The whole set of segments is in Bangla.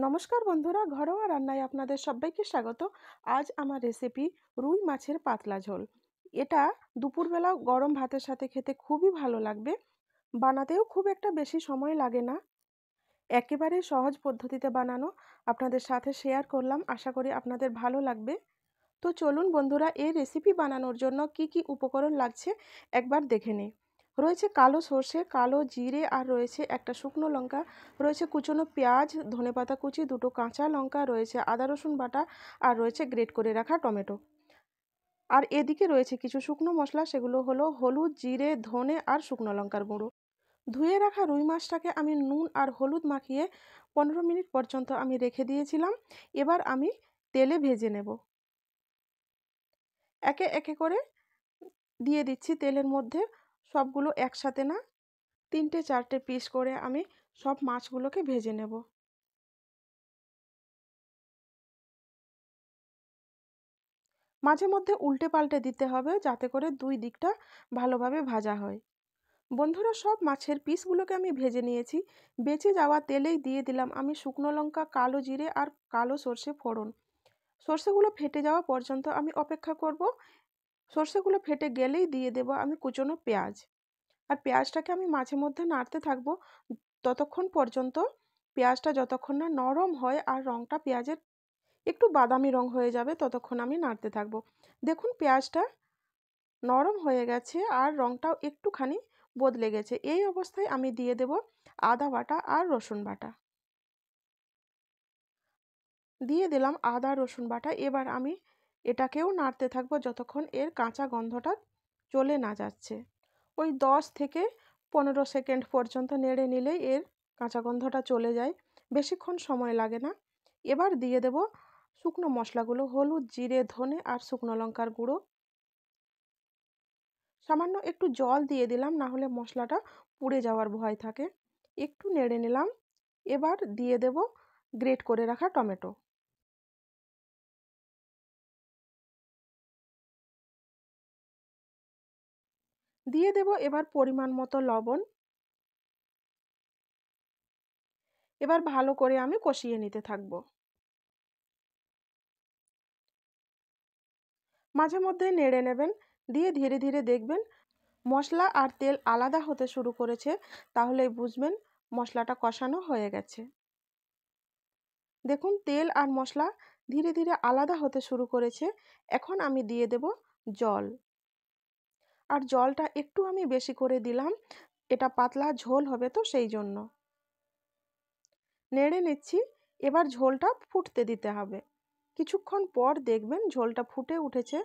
নমস্কার বন্ধুরা, ঘরোয়া রান্নায় আপনাদের সবাইকে স্বাগত। আজ আমার রেসিপি রুই মাছের পাতলা ঝোল। এটা দুপুরবেলা গরম ভাতের সাথে খেতে খুবই ভালো লাগবে। বানাতেও খুব একটা বেশি সময় লাগে না। একেবারে সহজ পদ্ধতিতে বানানো আপনাদের সাথে শেয়ার করলাম, আশা করি আপনাদের ভালো লাগবে। তো চলুন বন্ধুরা, এই রেসিপি বানানোর জন্য কি কি উপকরণ লাগছে একবার দেখে নিই। রয়েছে কালো সর্ষে, কালো জিরে, আর রয়েছে একটা শুকনো লঙ্কা, রয়েছে কুচনো পেঁয়াজ, ধনেপাতা কুচি, দুটো কাঁচা লঙ্কা, রয়েছে আদা রসুন বাটা, আর রয়েছে গ্রেট করে রাখা টমেটো। আর এদিকে রয়েছে কিছু শুকনো মশলা, সেগুলো হলো হলুদ, জিরে, ধনে আর শুকনো লঙ্কার গুঁড়ো। ধুয়ে রাখা রুই মাছটাকে আমি নুন আর হলুদ মাখিয়ে 15 মিনিট পর্যন্ত আমি রেখে দিয়েছিলাম। এবার আমি তেলে ভেজে নেব। একে একে করে দিয়ে দিচ্ছি তেলের মধ্যে, সবগুলো একসাথে না, 3-4টে পিস করে আমি সব মাছগুলোকে ভেজে নেব। মাঝে মধ্যে উল্টে পাল্টে দিতে হবে, যাতে করে দুই দিকটা ভালোভাবে ভাজা হয়। বন্ধুরা, সব মাছের পিসগুলোকে আমি ভেজে নিয়েছি। বেঁচে যাওয়া তেলেই দিয়ে দিলাম আমি শুকনো লঙ্কা, কালো জিরে আর কালো সর্ষে ফোড়ন। সর্ষেগুলো ফেটে যাওয়া পর্যন্ত আমি অপেক্ষা করব। সর্ষেগুলো ফেটে গেলেই দিয়ে দেব আমি কুচনো পেঁয়াজ। আর পেঁয়াজটাকে আমি মাঝে মধ্যে নাড়তে থাকবো ততক্ষণ পর্যন্ত, পেঁয়াজটা যতক্ষণ না নরম হয় আর রঙটা পেঁয়াজের একটু বাদামি রং হয়ে যাবে, ততক্ষণ আমি নাড়তে থাকবো। দেখুন, পেঁয়াজটা নরম হয়ে গেছে আর রঙটাও একটুখানি বদলে গেছে। এই অবস্থায় আমি দিয়ে দেব আদা বাটা আর রসুন বাটা। দিয়ে দিলাম আদা রসুন বাটা। এবার আমি এটাকেও নাড়তে থাকবো যতক্ষণ এর কাঁচা গন্ধটা চলে না যাচ্ছে। ওই 10 থেকে 15 সেকেন্ড পর্যন্ত নেড়ে নিলেই এর কাঁচা গন্ধটা চলে যায়, বেশিক্ষণ সময় লাগে না। এবার দিয়ে দেব শুকনো মশলাগুলো, হলুদ, জিরে, ধনে আর শুকনো লঙ্কার গুঁড়ো। সামান্য একটু জল দিয়ে দিলাম, না হলে মশলাটা পুড়ে যাওয়ার ভয় থাকে। একটু নেড়ে নিলাম। এবার দিয়ে দেব গ্রেট করে রাখা টমেটো। দিয়ে দেব এবার পরিমাণ মতো লবণ। এবার ভালো করে আমি কষিয়ে নিতে থাকবো। মাঝে মধ্যে নেড়ে নেবেন, দিয়ে ধীরে ধীরে দেখবেন মশলা আর তেল আলাদা হতে শুরু করেছে, তাহলেই বুঝবেন মশলাটা কষানো হয়ে গেছে। দেখুন, তেল আর মশলা ধীরে ধীরে আলাদা হতে শুরু করেছে। এখন আমি দিয়ে দেব জল। আর জলটা একটু আমি বেশি করে দিলাম, এটা পাতলা ঝোল হবে তো সেই জন্য। নেড়ে নিচ্ছি। এবার ঝোলটা ফুটতে দিতে হবে। কিছুক্ষণ পর দেখবেন ঝোলটা ফুটে উঠেছে।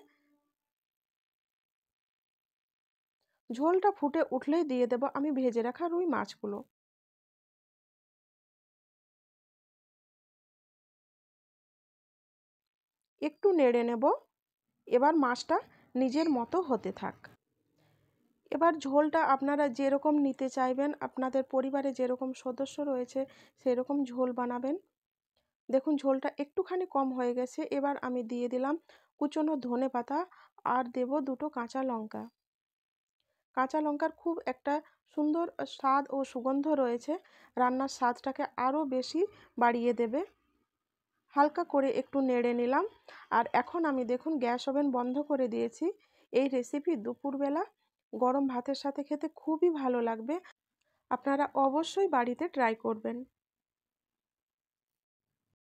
ঝোলটা ফুটে উঠলেই দিয়ে দেব আমি ভেজে রাখা রুই মাছগুলো। একটু নেড়ে নেব। এবার মাছটা নিজের মতো হতে থাক। এবার ঝোলটা আপনারা যেরকম নিতে চাইবেন, আপনাদের পরিবারে যেরকম সদস্য রয়েছে সেরকম ঝোল বানাবেন। দেখুন, ঝোলটা একটুখানি কম হয়ে গেছে। এবার আমি দিয়ে দিলাম কুচনো ধনেপাতা আর দেব দুটো কাঁচা লঙ্কা। কাঁচা লঙ্কার খুব একটা সুন্দর স্বাদ ও সুগন্ধ রয়েছে, রান্নার স্বাদটাকে আরও বেশি বাড়িয়ে দেবে। হালকা করে একটু নেড়ে নিলাম। আর এখন আমি দেখুন গ্যাস ওভেন বন্ধ করে দিয়েছি। এই রেসিপি দুপুরবেলা গরম ভাতের সাথে খেতে খুবই ভালো লাগবে। আপনারা অবশ্যই বাড়িতে ট্রাই করবেন।